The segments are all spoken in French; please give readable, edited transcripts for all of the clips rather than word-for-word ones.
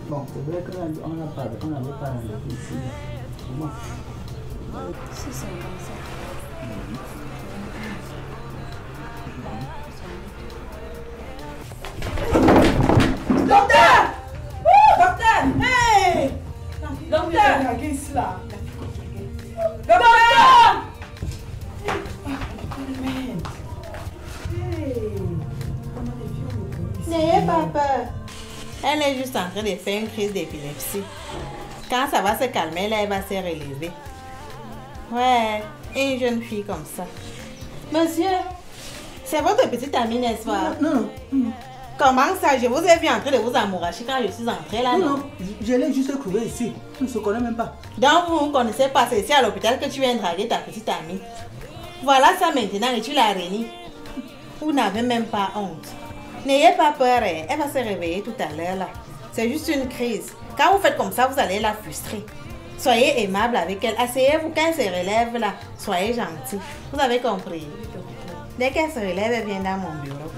Bon, c'est vrai qu'on n'avait pas rendez-vous ici. Bon. Si, c'est comme ça. Docteur! Docteur! Hey! Docteur! Qu'est-ce là? Docteur! N'ayez pas peur. Elle est juste en train de faire une crise d'épilepsie. Quand ça va se calmer, là, elle va se relever. Ouais, une jeune fille comme ça. Monsieur, c'est votre petite amie, n'est-ce pas? Non. Comment ça? Je vous ai vu en train de vous amouracher quand je suis entrée là, non? Non, je l'ai juste trouvé ici. On ne se connaît même pas. Donc vous ne connaissez pas, c'est ici à l'hôpital que tu viens draguer ta petite amie. Voilà ça maintenant et tu la réunis. Vous n'avez même pas honte. N'ayez pas peur, elle va se réveiller tout à l'heure là. C'est juste une crise. Quand vous faites comme ça, vous allez la frustrer. Soyez aimable avec elle. Asseyez-vous quand elle se relève là. Soyez gentil. Vous avez compris? Dès qu'elle se relève, elle vient dans mon bureau.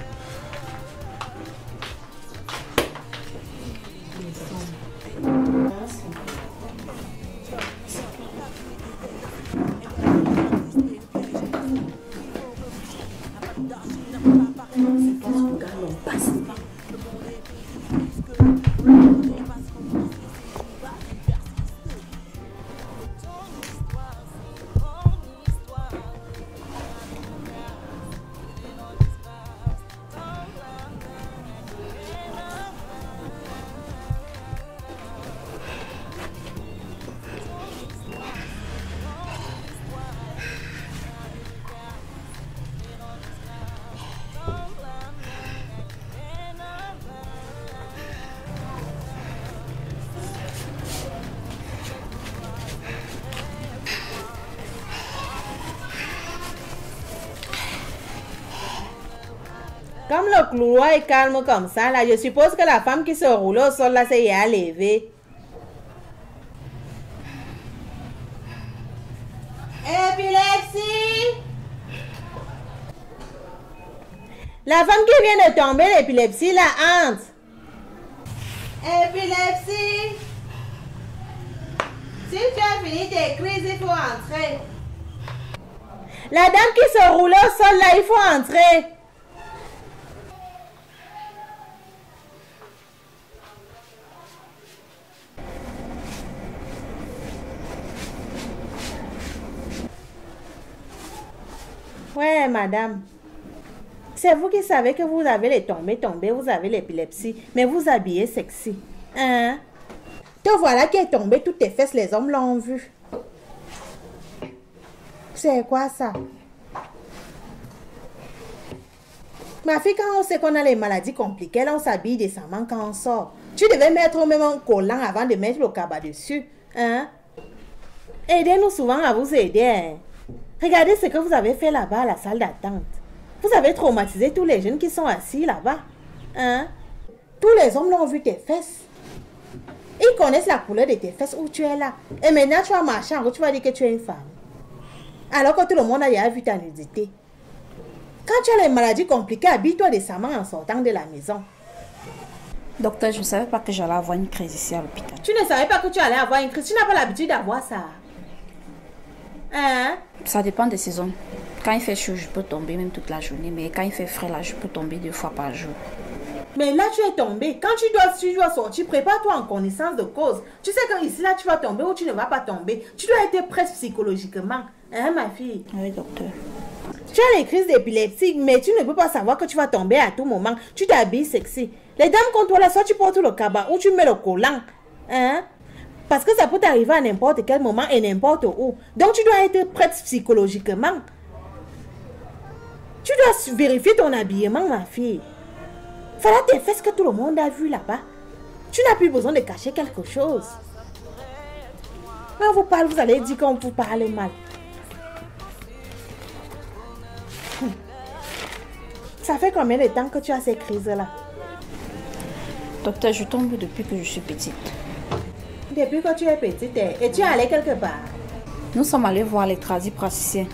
Comme le couloir est calme comme ça, là, je suppose que la femme qui se roule au sol, là, c'est y à lever. Épilepsie! La femme qui vient de tomber, l'épilepsie, la hante. Épilepsie! Si tu as fini tes crises, il faut entrer. La dame qui se roule au sol, là, il faut entrer. Ouais, madame. C'est vous qui savez que vous avez les tombées, vous avez l'épilepsie, mais vous habillez sexy. Hein? Te voilà qui est tombé, toutes tes fesses, les hommes l'ont vu. C'est quoi ça? Ma fille, quand on sait qu'on a les maladies compliquées, là, on s'habille décemment quand on sort. Tu devais mettre même un collant avant de mettre le cabas dessus. Hein? Aidez-nous souvent à vous aider. Hein? Regardez ce que vous avez fait là-bas à la salle d'attente. Vous avez traumatisé tous les jeunes qui sont assis là-bas. Hein? Tous les hommes l'ont vu tes fesses. Ils connaissent la couleur de tes fesses où tu es là. Et maintenant, tu vas marcher en route, tu vas dire que tu es une femme. Alors que tout le monde a déjà vu ta nudité. Quand tu as les maladies compliquées, habille-toi décemment en sortant de la maison. Docteur, je ne savais pas que j'allais avoir une crise ici à l'hôpital. Tu ne savais pas que tu allais avoir une crise. Tu n'as pas l'habitude d'avoir ça. Hein? Ça dépend des saisons. Quand il fait chaud, je peux tomber même toute la journée. Mais quand il fait frais, là, je peux tomber 2 fois par jour. Mais là, tu es tombé. Quand tu dois sortir, prépare-toi en connaissance de cause. Tu sais qu'ici, là, tu vas tomber ou tu ne vas pas tomber. Tu dois être prête psychologiquement. Hein, ma fille? Oui, docteur. Tu as les crises d'épilepsie, mais tu ne peux pas savoir que tu vas tomber à tout moment. Tu t'habilles sexy. Les dames contre toi, là, soit tu portes le cabas ou tu mets le collant. Hein? Parce que ça peut t'arriver à n'importe quel moment et n'importe où. Donc, tu dois être prête psychologiquement. Tu dois vérifier ton habillement, ma fille. Voilà tes fesses que tout le monde a vu là-bas. Tu n'as plus besoin de cacher quelque chose. Quand on vous parle, vous allez dire qu'on vous parle mal. Ça fait combien de temps que tu as ces crises-là? Docteur, je tombe depuis que je suis petite. Depuis que tu es petite, et tu es allée quelque part? Nous sommes allés voir les tradipraticiens.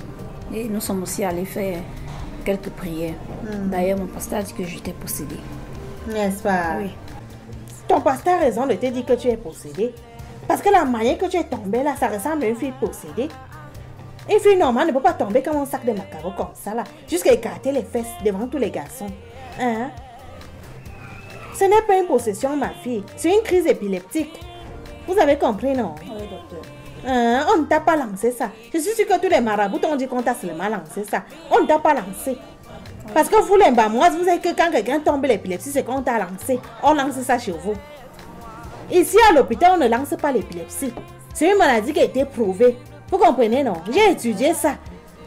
Et nous sommes aussi allés faire quelques prières. D'ailleurs, mon pasteur a dit que j'étais possédée. N'est-ce pas? Oui. Ton pasteur a raison de te dire que tu es possédée. Parce que la manière que tu es tombée là, ça ressemble à une fille possédée. Une fille normale ne peut pas tomber comme un sac de macarons comme ça là, jusqu'à écarter les fesses devant tous les garçons. Hein? Ce n'est pas une possession, ma fille, c'est une crise épileptique. Vous avez compris, non? Oui, docteur. Hein? On ne t'a pas lancé ça. Je suis sûre que tous les marabouts t'ont dit qu'on t'a seulement lancé ça. On ne t'a pas lancé. Parce que vous, les Mbamoises, vous savez que quand quelqu'un tombe l'épilepsie, c'est qu'on t'a lancé. On lance ça chez vous. Ici, à l'hôpital, on ne lance pas l'épilepsie. C'est une maladie qui a été prouvée. Vous comprenez, non? J'ai étudié ça.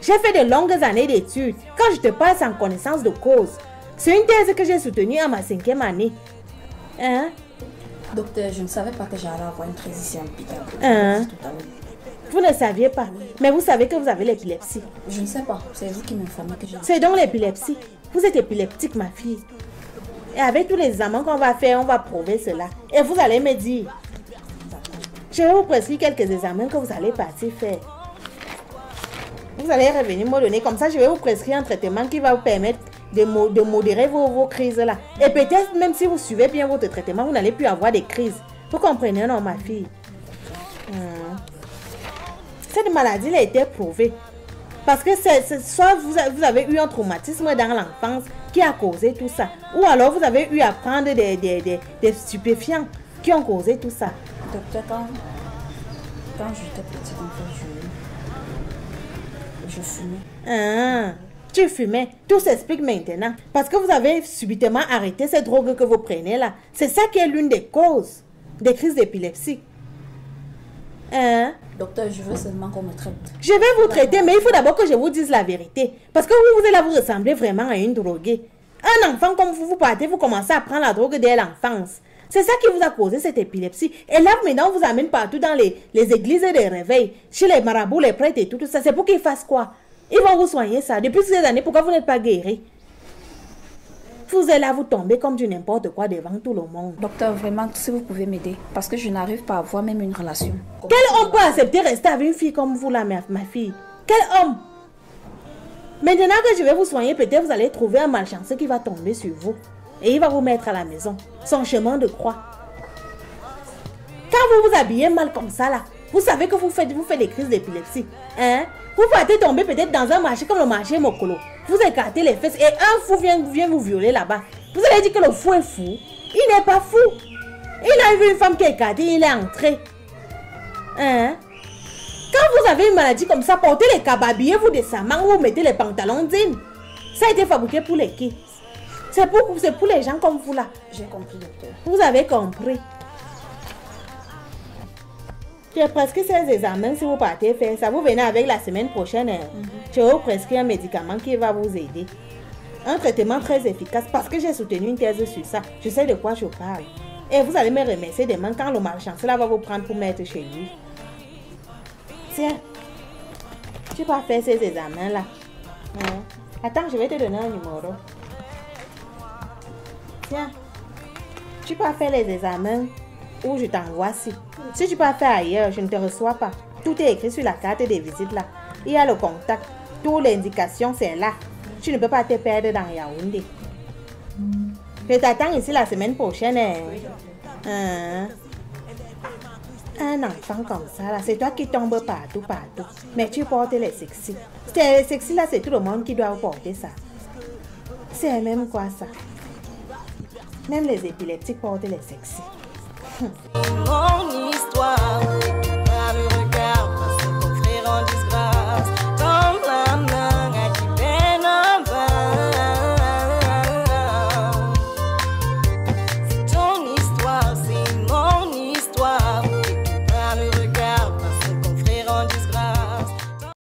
J'ai fait de longues années d'études. Quand je te parle, c'est en connaissance de cause. C'est une thèse que j'ai soutenue à ma 5e année. Hein? Docteur, je ne savais pas que j'allais avoir une crise ici à l'hôpital. Hein? Tout à l'heure. Vous ne saviez pas. Mais vous savez que vous avez l'épilepsie. Je ne sais pas. C'est vous qui m'informez que j'ai. C'est donc l'épilepsie. Vous êtes épileptique, ma fille. Et avec tous les examens qu'on va faire, on va prouver cela. Et vous allez me dire. Je vais vous prescrire quelques examens que vous allez partir faire. Vous allez revenir me donner. Comme ça, je vais vous prescrire un traitement qui va vous permettre de modérer vos crises là. Et peut-être même si vous suivez bien votre traitement, vous n'allez plus avoir des crises. Vous comprenez, non, ma fille? Cette maladie a été prouvée. Parce que soit vous avez eu un traumatisme dans l'enfance qui a causé tout ça. Ou alors vous avez eu à prendre des stupéfiants qui ont causé tout ça. Docteur, quand j'étais petite, en fait, je fumais. Tu fumais. Tout s'explique maintenant. Parce que vous avez subitement arrêté cette drogue que vous prenez là. C'est ça qui est l'une des causes des crises d'épilepsie. Docteur, je veux seulement qu'on me traite. Je vais vous traiter, mais il faut d'abord que je vous dise la vérité. Parce que vous êtes là, vous ressemblez vraiment à une droguée. Un enfant comme vous partez, vous commencez à prendre la drogue dès l'enfance. C'est ça qui vous a causé cette épilepsie. Et là, maintenant, on vous amène partout dans les églises et les réveils, chez les marabouts, les prêtres et tout ça. C'est pour qu'ils fassent quoi? Ils vont vous soigner ça. Depuis ces années, pourquoi vous n'êtes pas guéri? Vous êtes là, vous tombez comme du n'importe quoi devant tout le monde. Docteur, vraiment, si vous pouvez m'aider, parce que je n'arrive pas à avoir même une relation. Quel homme peut accepter rester avec une fille comme vous là, ma fille? Quel homme? Maintenant que je vais vous soigner, peut-être vous allez trouver un malchanceux qui va tomber sur vous. Et il va vous mettre à la maison. Son chemin de croix. Quand vous vous habillez mal comme ça là, vous savez que vous faites des crises d'épilepsie. Hein? Vous partez tomber peut-être dans un marché comme le marché Mokolo. Vous écartez les fesses et un fou vient vous violer là-bas. Vous allez dire que le fou est fou. Il n'est pas fou. Il a vu une femme qui est écartée, il est entré. Hein? Quand vous avez une maladie comme ça, portez les cabas, habillez-vous décemment, vous mettez les pantalons jeans. Ça a été fabriqué pour les qui? C'est pour les gens comme vous là. J'ai compris, docteur. Vous avez compris. J'ai prescrit ces examens si vous partez faire ça. Vous venez avec la semaine prochaine. Je vais vous prescrire un médicament qui va vous aider. Un traitement très efficace parce que j'ai soutenu une thèse sur ça. Je sais de quoi je parle. Et vous allez me remercier demain quand le malchanceux là va vous prendre pour mettre chez lui. Tiens. Tu vas faire ces examens là. Attends, je vais te donner un numéro. Tiens. Tu peux faire les examens ou je t'envoie si. Si tu peux faire ailleurs, je ne te reçois pas. Tout est écrit sur la carte des visites là. Il y a le contact. Toutes les indications, c'est là. Tu ne peux pas te perdre dans Yaoundé. Je t'attends ici la semaine prochaine. Un enfant comme ça, là, c'est toi qui tombes partout. Mais tu portes les sexy. Les sexy là, c'est tout le monde qui doit porter ça. C'est même quoi ça? Même les épileptiques portent les sexy. Mon histoire.